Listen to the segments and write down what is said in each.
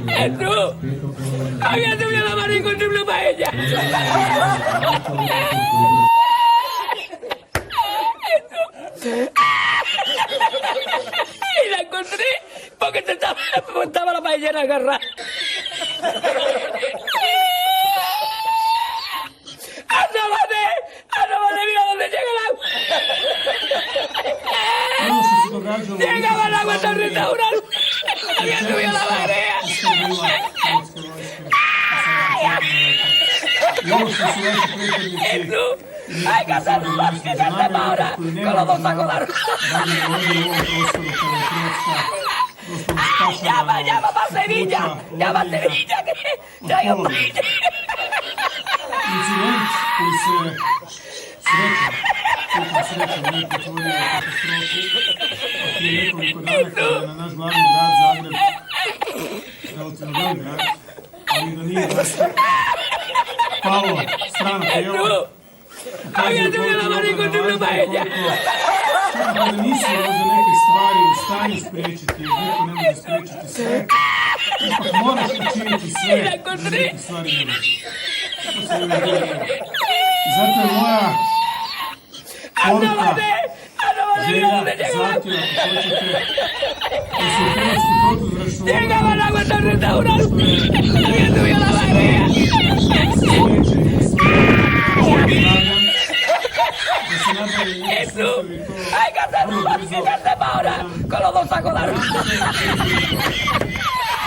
Jesús, había subido la mano y encontré una paella. Y la encontré porque estaba la paellera agarrada. ¡Asómate, mira dónde llega el agua! ¡Llegaba el agua hasta el restaurante! ¡Había subido la marea! ¡Jesús! ¡Hay que hacer un más que se sepa ahora! ¡Con los dos sacos de arroz! ¡Llama para Sevilla! ¡Llama a Sevilla! ¡Que traigo paella! Incident koji se srećan, nije pretvorio u katastrofu. Prije nekoliko dana kada je na naš glavni grad Zagreb, relativno velik grad, ali da nije dosta, palo strana prijava, ukazuje koliko je obrana važna i koliko kada nisu možda neke stvari u stanju spriječiti, jer niko ne može spriječiti sve, ipak moraš učiniti sve da neke stvari ne može. Zato je moja poruka, želja, zahtjeva, ako hoćete, da se u Hrvatsku protuzračnu obranu što je da se nabavi i uspostavi to vrlo brzo.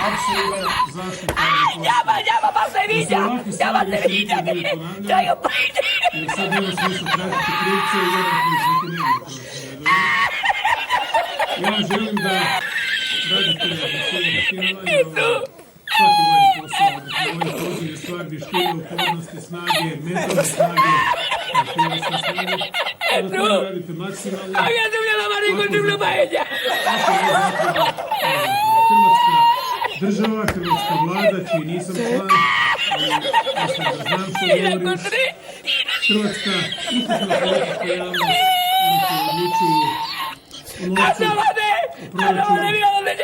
Apsolutna zaštita. ¡Llama para Sevilla! ¡Llama a Sevilla! ¡Que traigo paella! Jer sad nema smisla pratiti krivce i vjerojatno ih niko nije to. Ja želim da radite na svojim vještinama i svaki vojni posao, dakle vojni poziv je stvar vještine, upornosti, snage, mentalne snage, tjelesne snage. Kada to radite maksimalno, ¡Había subido la mano y encontré una paella! Hrvatska država, hrvatska vlada, čiji nisam član, ali mislim da znam što govorim, hrvatska ukupna politička javnost, oni koji odlučuju o novcu, o proračunu,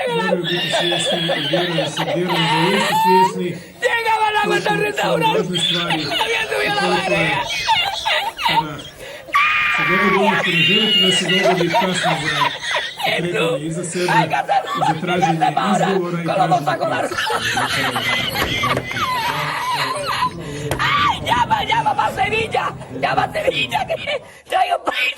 moraju biti svjesni i vjerujem da jesu svjesni koje su važne stvari i koliko je kada se dogodi ono što ne želite da se dogodi kasno za kretanje iza sebe i za traženje izgovora i traženje. ¡Llama para Sevilla! ¡Llama a Sevilla! ¡Que traigo paella!